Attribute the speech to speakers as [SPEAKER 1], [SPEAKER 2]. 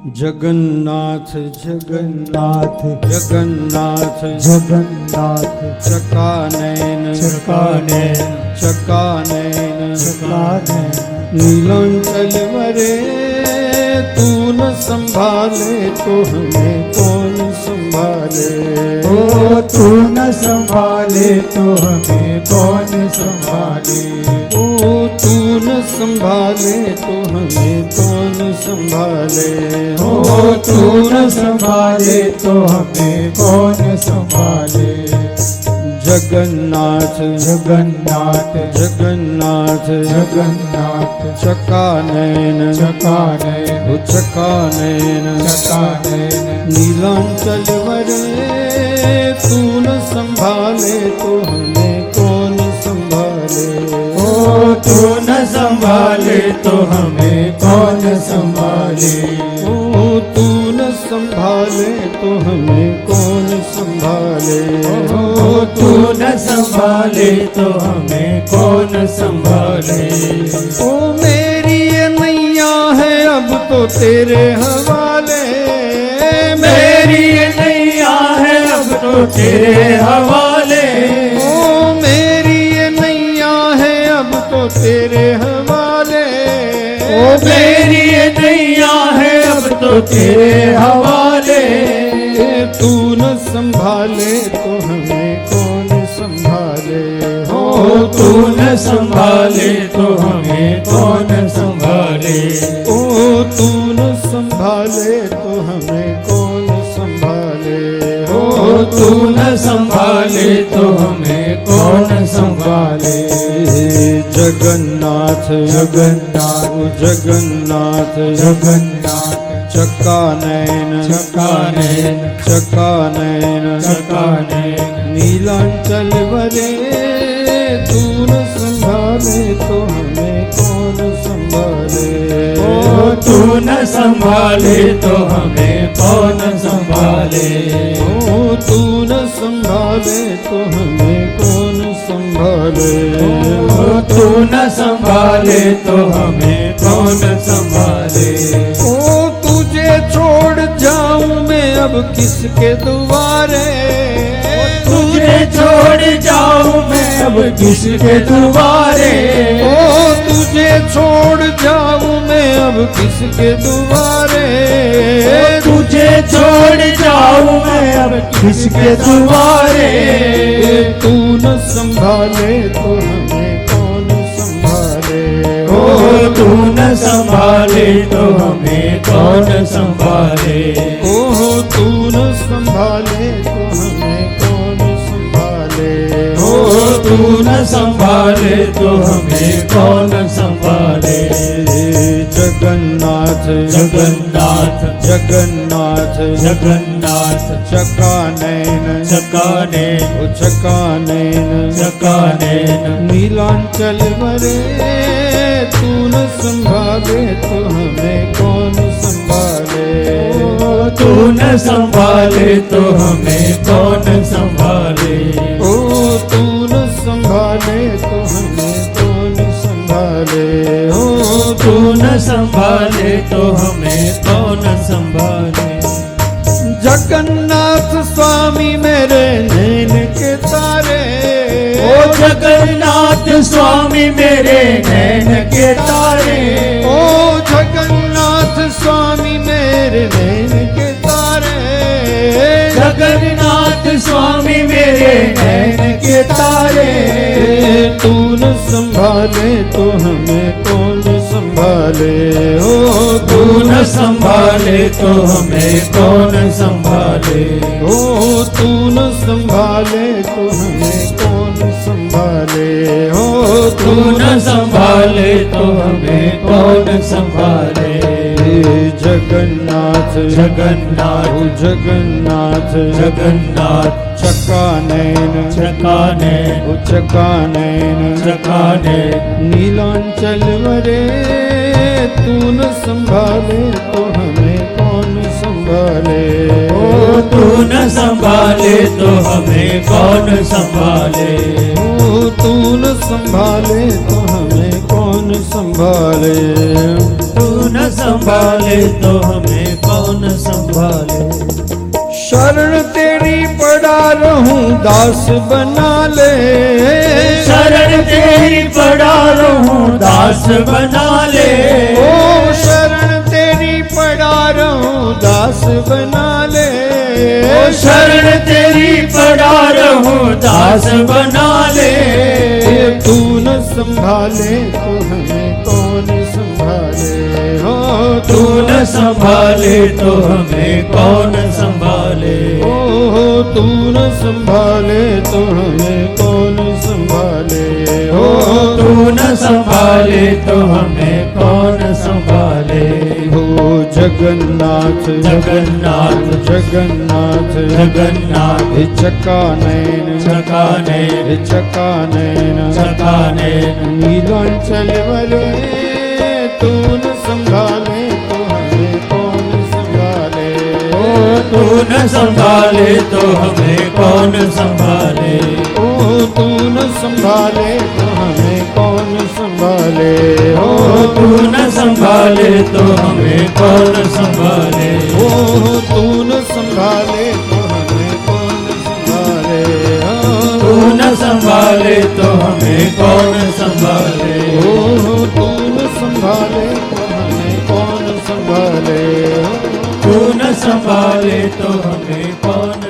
[SPEAKER 1] जगन्नाथ जगन्नाथ
[SPEAKER 2] जगन्नाथ
[SPEAKER 1] जगन्नाथ
[SPEAKER 2] चकानयन
[SPEAKER 1] चकानयन
[SPEAKER 2] चकानयन
[SPEAKER 1] चकानयन
[SPEAKER 2] नीलांचल वरे तू न संभाले तो हमें कौन संभाले।
[SPEAKER 1] ओ तू न संभाले तो हमें कौन संभाले।
[SPEAKER 2] ओ तू न संभाले तो हमें कौन संभाले।
[SPEAKER 1] ओ तू न संभाले तो हमें कौन संभाले।
[SPEAKER 2] जगन्नाथ
[SPEAKER 1] जगन्नाथ
[SPEAKER 2] जगन्नाथ
[SPEAKER 1] जगन्नाथ
[SPEAKER 2] चकानयन
[SPEAKER 1] चकानयन
[SPEAKER 2] चकानयन
[SPEAKER 1] चकानयन
[SPEAKER 2] नीलांचल वरे तू न संभाले तो हमें कौन संभाले।
[SPEAKER 1] ओ तू न संभाले तो हमें कौन संभाले।
[SPEAKER 2] ओ तू न संभाले तो हमें कौन संभाले।
[SPEAKER 1] ओ तू न संभाले तो हमें कौन संभाले।
[SPEAKER 2] ओ मेरी ये नैया है अब तो तेरे हवाले।
[SPEAKER 1] मेरी ये नैया है अब तो तेरे हवाले।
[SPEAKER 2] ओ मेरी ये नैया है अब तो तेरे हवाले।
[SPEAKER 1] ओ मेरी ये नैया है अब तो तेरे हवाले।
[SPEAKER 2] तू न संभाले तो हमें कौन संभाले।
[SPEAKER 1] ओ तू न संभाले तो हमें कौन संभाले।
[SPEAKER 2] ओ तू न संभाले तो हमें कौन संभाले।
[SPEAKER 1] ओ तू न संभाले तो हमें कौन संभाले।
[SPEAKER 2] जगन्नाथ
[SPEAKER 1] जगन्नाथ
[SPEAKER 2] जगन्नाथ
[SPEAKER 1] जगन्नाथ
[SPEAKER 2] चकानयन
[SPEAKER 1] चकानयन
[SPEAKER 2] चकानयन
[SPEAKER 1] चकानयन
[SPEAKER 2] नीलांचल वरे तू न संभाले तो हमें कौन संभाले।
[SPEAKER 1] ओ तू न संभाले तो हमें कौन संभाले।
[SPEAKER 2] ओ तू न संभाले तो हमें कौन संभाले।
[SPEAKER 1] ओ तू न संभाले तो हमें कौन संभाले।
[SPEAKER 2] ओ तुझे छोड़ जाऊं मैं अब किसके दुआरे।
[SPEAKER 1] तुझे छोड़ जाऊं मैं अब किसके दुआरे।
[SPEAKER 2] ओ तुझे छोड़ जाऊं मैं अब किसके दुआरे।
[SPEAKER 1] तुझे छोड़ जाऊं मैं अब किसके दुआरे।
[SPEAKER 2] तू न संभाले तो हमें कौन संभाले।
[SPEAKER 1] ओ तू न संभाले तो हमें कौन संभाले।
[SPEAKER 2] ओ तू न संभाले तो हमें कौन संभाले।
[SPEAKER 1] ओ तू न संभाले तो हमें कौन संभाले।
[SPEAKER 2] जगन्नाथ
[SPEAKER 1] जगन्नाथ
[SPEAKER 2] जगन्नाथ
[SPEAKER 1] जगन्नाथ
[SPEAKER 2] चकानयन
[SPEAKER 1] चकानयन
[SPEAKER 2] चकानयन
[SPEAKER 1] चकानयन
[SPEAKER 2] नीलांचल वरे तू न संभाले तो हमें कौन संभाले।
[SPEAKER 1] ओ तू न संभाले तो हमें कौन संभाले।
[SPEAKER 2] ओ तू न संभाले तो हमें कौन संभाले। ओ
[SPEAKER 1] तू न संभाले तो हमें कौन संभाले।
[SPEAKER 2] जगन्नाथ स्वामी मेरे नैन के तारे।
[SPEAKER 1] ओ जगन्नाथ स्वामी मेरे नैन के तारे।
[SPEAKER 2] ओ जगन्नाथ स्वामी मेरे नैन के तारे।
[SPEAKER 1] जगन्नाथ स्वामी मेरे नैन के तारे।
[SPEAKER 2] तू न संभाले तो हमें कौन संभाले। ओ
[SPEAKER 1] तू न संभाले तो हमें कौन संभाले।
[SPEAKER 2] ओ तू न संभाले तो हमें कौन संभाले। ओ
[SPEAKER 1] तू न संभाले तो हमें कौन संभाले।
[SPEAKER 2] जगन्नाथ
[SPEAKER 1] जगन्नाथ
[SPEAKER 2] जगन्नाथ
[SPEAKER 1] जगन्नाथ
[SPEAKER 2] चकानयन
[SPEAKER 1] चकानयन
[SPEAKER 2] चकानयन
[SPEAKER 1] चकानयन
[SPEAKER 2] नीलांचल वरे तू न संभाले तो हमें कौन संभाले।
[SPEAKER 1] ओ तू न संभाले तो हमें कौन संभाले।
[SPEAKER 2] ओ तू न संभाले तो हमें कौन संभाले।
[SPEAKER 1] तू न संभाले तो हमें कौन कौन संभाले।
[SPEAKER 2] शरण तेरी पड़ा रहूं दास बना ले,
[SPEAKER 1] शरण तेरी पड़ा रहूं दास बना ले।
[SPEAKER 2] ओ शरण तेरी पड़ा रहूं दास बना ले,
[SPEAKER 1] ओ शरण तेरी पड़ा रहूं दास बना ले।
[SPEAKER 2] तू न संभाले तो हमें कौन संभाले, हो
[SPEAKER 1] तू न संभाले तो हमें कौन संभाले।
[SPEAKER 2] ओ तू न संभाले तो हमें कौन संभाले, हो
[SPEAKER 1] तू न संभाले तो हमें कौन संभाले।
[SPEAKER 2] हो जगन्नाथ
[SPEAKER 1] जगन्नाथ
[SPEAKER 2] जगन्नाथ
[SPEAKER 1] जगन्नाथ
[SPEAKER 2] हे चका नैन
[SPEAKER 1] चकाने
[SPEAKER 2] हे चका नैन
[SPEAKER 1] चकाने
[SPEAKER 2] नीलांचल वाले तू न संभाले तो हमें कौन संभाले,
[SPEAKER 1] तू न संभाले तो हमें कौन संभाले।
[SPEAKER 2] ओ तू न संभाले तो हमें कौन संभाले,
[SPEAKER 1] ओ तू न संभाले तो हमें कौन संभाले।
[SPEAKER 2] ओ तू न संभाले तो हमें कौन संभाले,
[SPEAKER 1] तू न संभाले तो हमें कौन संभाले।
[SPEAKER 2] ओ तू न संभाले तो हमें कौन संभाले,
[SPEAKER 1] तू न संभाले तो हमें कौन